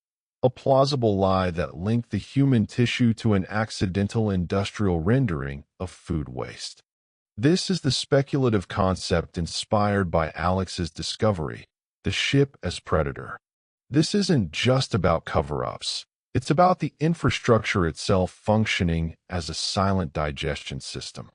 A plausible lie that linked the human tissue to an accidental industrial rendering of food waste. This is the speculative concept inspired by Alex's discovery, the ship as predator. This isn't just about cover-ups. It's about the infrastructure itself functioning as a silent digestion system.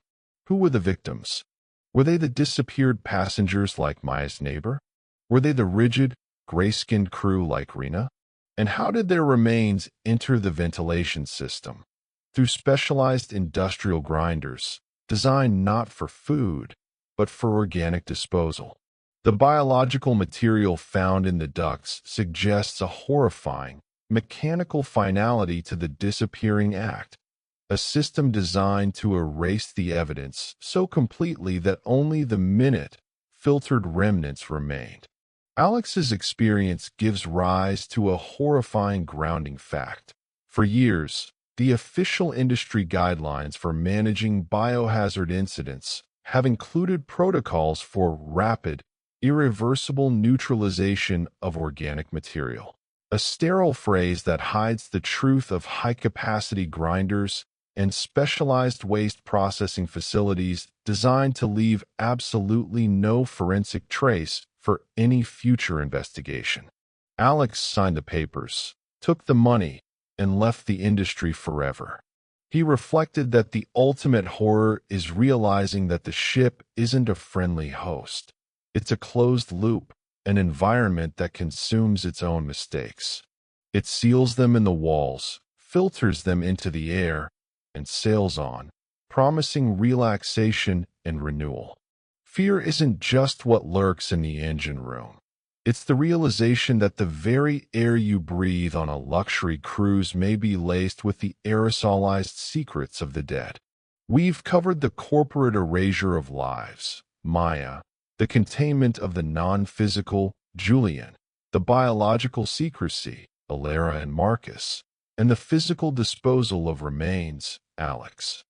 Who were the victims? Were they the disappeared passengers like Maya's neighbor? Were they the rigid, gray-skinned crew like Rena? And how did their remains enter the ventilation system? Through specialized industrial grinders, designed not for food, but for organic disposal. The biological material found in the ducts suggests a horrifying, mechanical finality to the disappearing act, a system designed to erase the evidence so completely that only the minute filtered remnants remained. Alex's experience gives rise to a horrifying grounding fact. For years, the official industry guidelines for managing biohazard incidents have included protocols for rapid, irreversible neutralization of organic material. a sterile phrase that hides the truth of high-capacity grinders and specialized waste processing facilities designed to leave absolutely no forensic trace for any future investigation. Alex signed the papers, took the money, and left the industry forever. He reflected that the ultimate horror is realizing that the ship isn't a friendly host. It's a closed loop, an environment that consumes its own mistakes. It seals them in the walls, filters them into the air, and sails on, promising relaxation and renewal. Fear isn't just what lurks in the engine room. It's the realization that the very air you breathe on a luxury cruise may be laced with the aerosolized secrets of the dead. We've covered the corporate erasure of lives, Maya, the containment of the non-physical, Julian, the biological secrecy, Alara and Marcus, and the physical disposal of remains, Alex.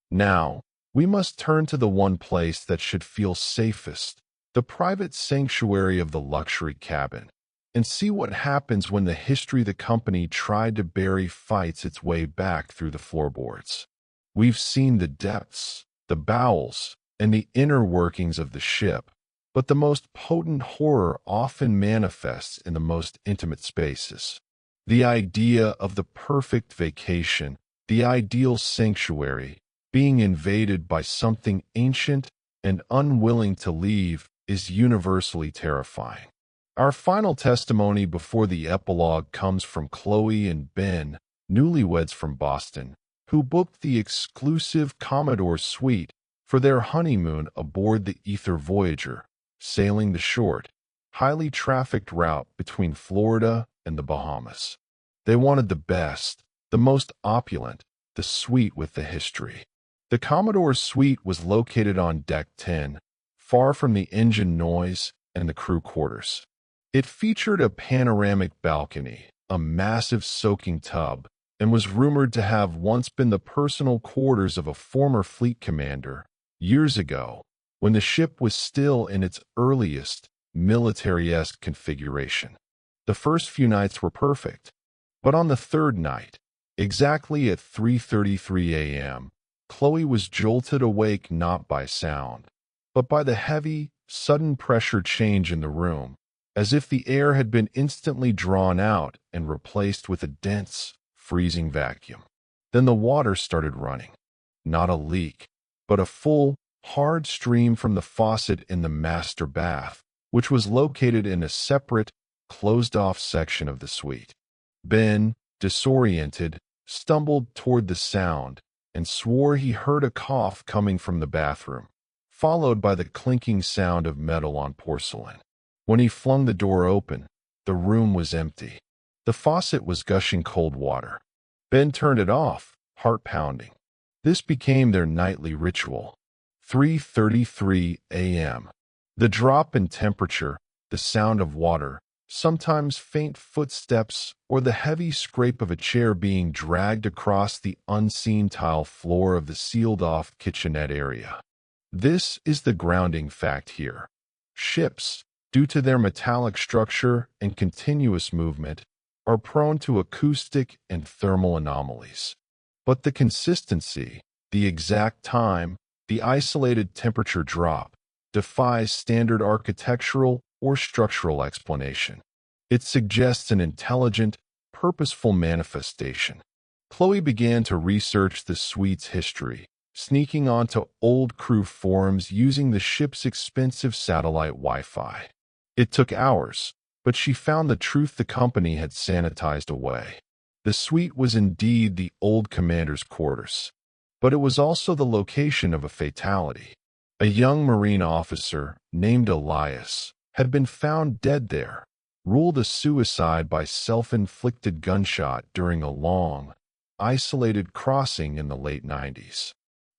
Now, we must turn to the one place that should feel safest, the private sanctuary of the luxury cabin, and see what happens when the history the company tried to bury fights its way back through the floorboards. We've seen the depths, the bowels, and the inner workings of the ship, but the most potent horror often manifests in the most intimate spaces. The idea of the perfect vacation, the ideal sanctuary, being invaded by something ancient and unwilling to leave, is universally terrifying. Our final testimony before the epilogue comes from Chloe and Ben, newlyweds from Boston, who booked the exclusive Commodore suite for their honeymoon aboard the Aether Voyager, sailing the short, highly trafficked route between Florida and the Bahamas. They wanted the best, the most opulent, the suite with the history. The Commodore suite was located on Deck 10, far from the engine noise and the crew quarters. It featured a panoramic balcony, a massive soaking tub, and was rumored to have once been the personal quarters of a former fleet commander, years ago, when the ship was still in its earliest, military-esque configuration. The first few nights were perfect, but on the third night, exactly at 3:33 a.m., Chloe was jolted awake not by sound, but by the heavy, sudden pressure change in the room, as if the air had been instantly drawn out and replaced with a dense, freezing vacuum. Then the water started running. Not a leak, but a full, hard stream from the faucet in the master bath, which was located in a separate, closed-off section of the suite. Ben, disoriented, stumbled toward the sound and swore he heard a cough coming from the bathroom, followed by the clinking sound of metal on porcelain. When he flung the door open, the room was empty. The faucet was gushing cold water. Ben turned it off, heart pounding. This became their nightly ritual. 3:33 a.m. The drop in temperature, the sound of water, sometimes faint footsteps, or the heavy scrape of a chair being dragged across the unseen tile floor of the sealed-off kitchenette area. This is the grounding fact here. Ships, due to their metallic structure and continuous movement, are prone to acoustic and thermal anomalies. But the consistency, the exact time, the isolated temperature drop, defies standard architectural or structural explanation. It suggests an intelligent, purposeful manifestation. Chloe began to research the suite's history, sneaking onto old crew forums using the ship's expensive satellite Wi-Fi. It took hours, but she found the truth the company had sanitized away. The suite was indeed the old commander's quarters, but it was also the location of a fatality. A young Marine officer named Elias had been found dead there, ruled a suicide by self-inflicted gunshot during a long, isolated crossing in the late 90s.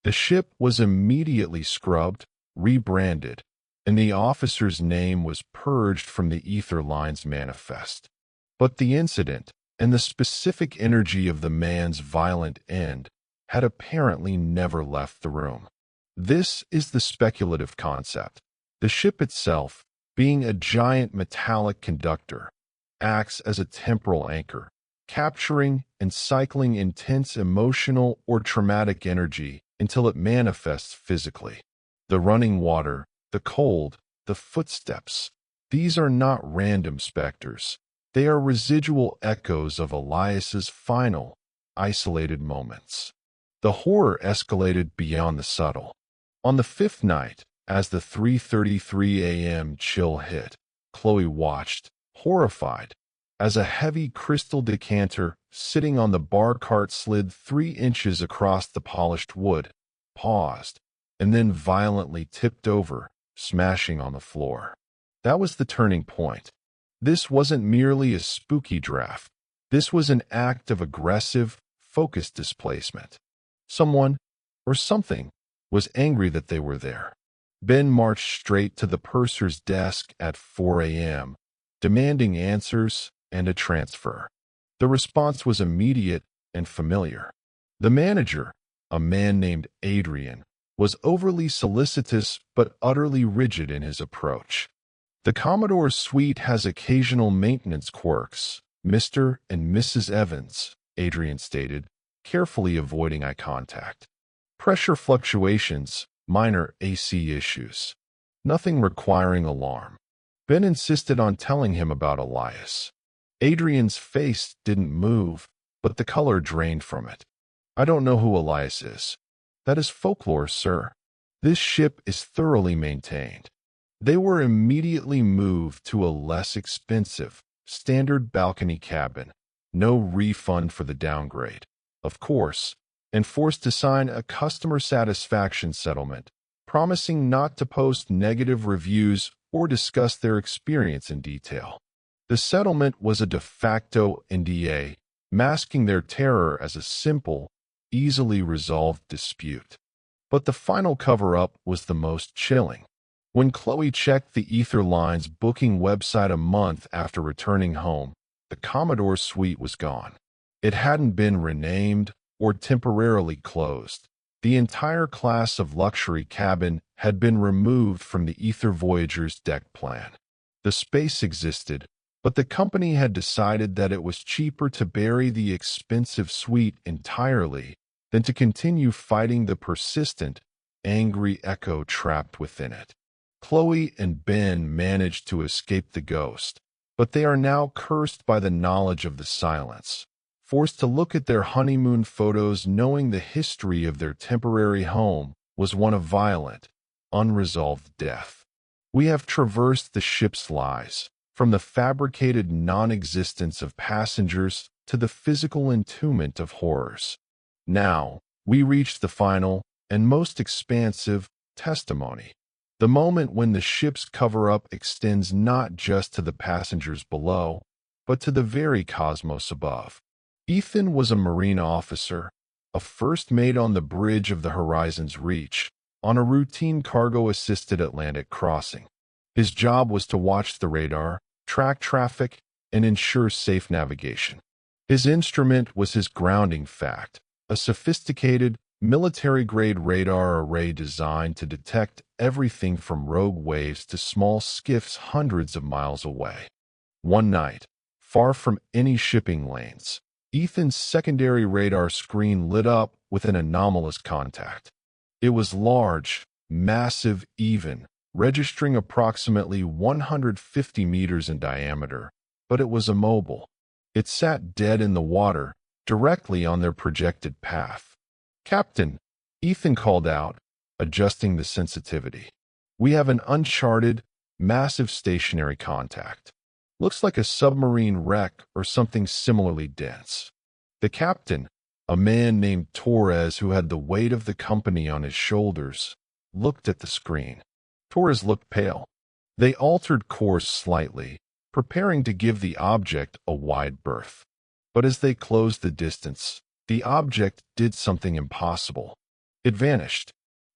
The ship was immediately scrubbed, rebranded, and the officer's name was purged from the Aether Lines manifest. But the incident, and the specific energy of the man's violent end, had apparently never left the room. This is the speculative concept. The ship itself, being a giant metallic conductor, acts as a temporal anchor, capturing and cycling intense emotional or traumatic energy until it manifests physically. The running water, the cold, the footsteps, these are not random specters. They are residual echoes of Elias's final, isolated moments. The horror escalated beyond the subtle. On the fifth night, as the 3:33 a.m. chill hit, Chloe watched, horrified, as a heavy crystal decanter sitting on the bar cart slid 3 inches across the polished wood, paused, and then violently tipped over, smashing on the floor. That was the turning point. This wasn't merely a spooky draft. This was an act of aggressive, focused displacement. Someone, or something, was angry that they were there. Ben marched straight to the purser's desk at 4 a.m., demanding answers and a transfer. The response was immediate and familiar. The manager, a man named Adrian, was overly solicitous but utterly rigid in his approach. The Commodore's suite has occasional maintenance quirks, Mr. and Mrs. Evans, Adrian stated, carefully avoiding eye contact. Pressure fluctuations, minor AC issues. Nothing requiring alarm. Ben insisted on telling him about Elias. Adrian's face didn't move, but the color drained from it. I don't know who Elias is. That is folklore, sir. This ship is thoroughly maintained. They were immediately moved to a less expensive, standard balcony cabin. No refund for the downgrade, of course, and forced to sign a customer satisfaction settlement, promising not to post negative reviews or discuss their experience in detail. The settlement was a de facto NDA, masking their terror as a simple, easily resolved dispute. But the final cover-up was the most chilling. When Chloe checked the Aether Lines booking website a month after returning home, the Commodore suite was gone. It hadn't been renamed or temporarily closed. The entire class of luxury cabin had been removed from the Aether Voyager's deck plan. The space existed, but the company had decided that it was cheaper to bury the expensive suite entirely than to continue fighting the persistent, angry echo trapped within it. Chloe and Ben managed to escape the ghost, but they are now cursed by the knowledge of the silence, forced to look at their honeymoon photos knowing the history of their temporary home was one of violent, unresolved death. We have traversed the ship's lies, from the fabricated non-existence of passengers to the physical entombment of horrors. Now, we reach the final and most expansive testimony. The moment when the ship's cover-up extends not just to the passengers below, but to the very cosmos above. Ethan was a Marine officer, a first mate on the bridge of the Horizon's Reach, on a routine cargo-assisted Atlantic crossing. His job was to watch the radar, track traffic, and ensure safe navigation. His instrument was his grounding fact, a sophisticated, military-grade radar array designed to detect everything from rogue waves to small skiffs hundreds of miles away. One night, far from any shipping lanes, Ethan's secondary radar screen lit up with an anomalous contact. It was large, massive even, registering approximately 150 meters in diameter, but it was immobile. It sat dead in the water, directly on their projected path. "Captain," Ethan called out, adjusting the sensitivity. "We have an uncharted, massive stationary contact. Looks like a submarine wreck or something similarly dense." The captain, a man named Torres who had the weight of the company on his shoulders, looked at the screen. Torres looked pale. They altered course slightly, preparing to give the object a wide berth. But as they closed the distance, the object did something impossible. It vanished.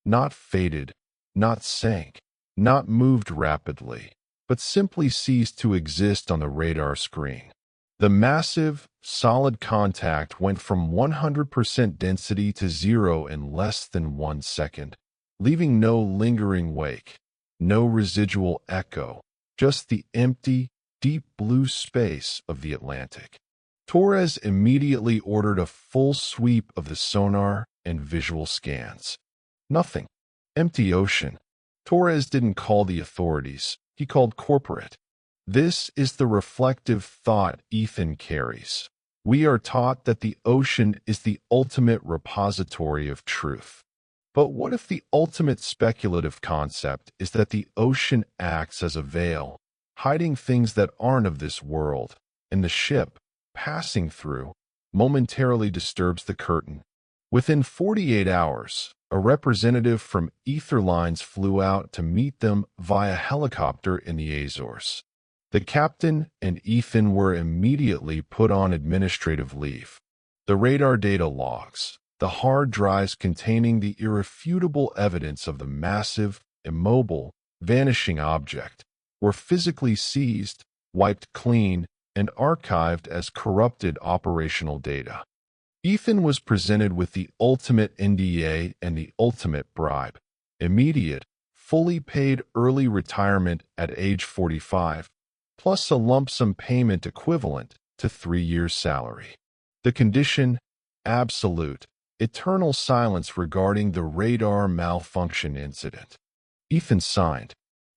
Not faded, not sank, not moved rapidly, but simply ceased to exist on the radar screen. The massive, solid contact went from 100% density to 0 in less than 1 second, leaving no lingering wake, no residual echo, just the empty, deep blue space of the Atlantic. Torres immediately ordered a full sweep of the sonar and visual scans. Nothing. Empty ocean. Torres didn't call the authorities. He called corporate. This is the reflective thought Ethan carries. We are taught that the ocean is the ultimate repository of truth. But what if the ultimate speculative concept is that the ocean acts as a veil, hiding things that aren't of this world, and the ship, passing through, momentarily disturbs the curtain? Within 48 hours, a representative from Aether Lines flew out to meet them via helicopter in the Azores. The captain and Ethan were immediately put on administrative leave. The radar data logs, the hard drives containing the irrefutable evidence of the massive, immobile, vanishing object, were physically seized, wiped clean, and archived as corrupted operational data. Ethan was presented with the ultimate NDA and the ultimate bribe: immediate, fully paid early retirement at age 45, plus a lump sum payment equivalent to 3 years' salary. The condition: absolute, eternal silence regarding the radar malfunction incident. Ethan signed.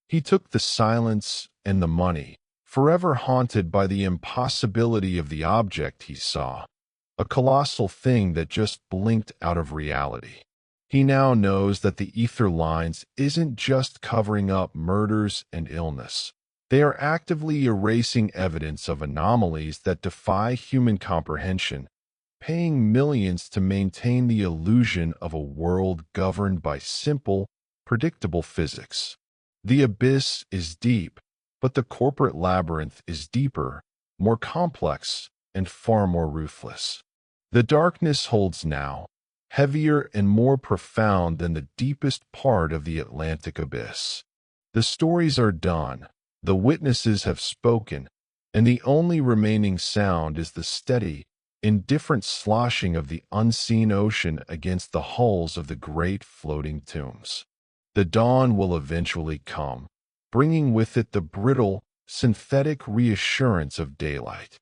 He took the silence and the money, forever haunted by the impossibility of the object he saw, a colossal thing that just blinked out of reality. He now knows that the Aether Lines isn't just covering up murders and illness. They are actively erasing evidence of anomalies that defy human comprehension, paying millions to maintain the illusion of a world governed by simple, predictable physics. The abyss is deep, but the corporate labyrinth is deeper, more complex, and far more ruthless. The darkness holds now, heavier and more profound than the deepest part of the Atlantic abyss. The stories are done, the witnesses have spoken, and the only remaining sound is the steady, indifferent sloshing of the unseen ocean against the hulls of the great floating tombs. The dawn will eventually come, bringing with it the brittle, synthetic reassurance of daylight.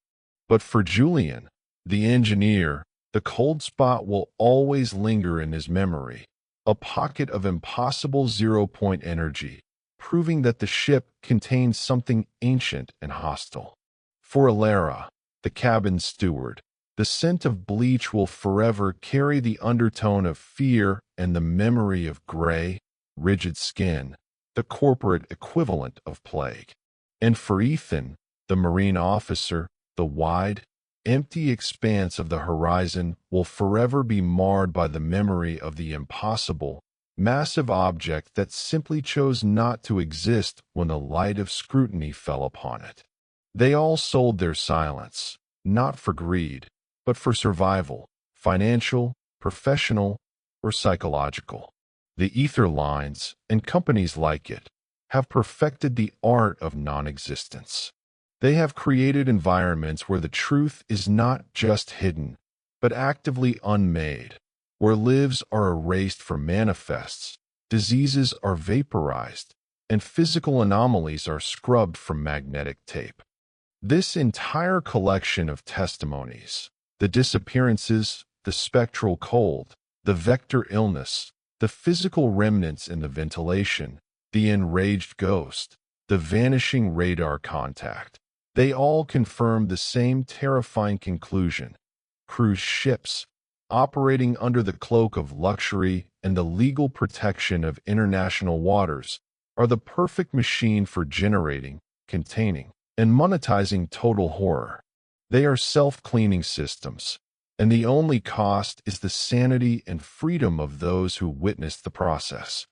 But for Julian, the engineer, the cold spot will always linger in his memory, a pocket of impossible zero-point energy, proving that the ship contains something ancient and hostile. For Alara, the cabin steward, the scent of bleach will forever carry the undertone of fear and the memory of gray, rigid skin, the corporate equivalent of plague. And for Ethan, the marine officer, the wide, empty expanse of the horizon will forever be marred by the memory of the impossible, massive object that simply chose not to exist when the light of scrutiny fell upon it. They all sold their silence, not for greed, but for survival, financial, professional, or psychological. The Aether Lines, and companies like it, have perfected the art of non-existence. They have created environments where the truth is not just hidden, but actively unmade, where lives are erased from manifests, diseases are vaporized, and physical anomalies are scrubbed from magnetic tape. This entire collection of testimonies, the disappearances, the spectral cold, the vector illness, the physical remnants in the ventilation, the enraged ghost, the vanishing radar contact, they all confirm the same terrifying conclusion. Cruise ships, operating under the cloak of luxury and the legal protection of international waters, are the perfect machine for generating, containing, and monetizing total horror. They are self-cleaning systems, and the only cost is the sanity and freedom of those who witness the process.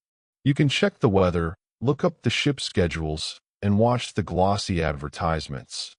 You can check the weather, look up the ship schedules, and watch the glossy advertisements.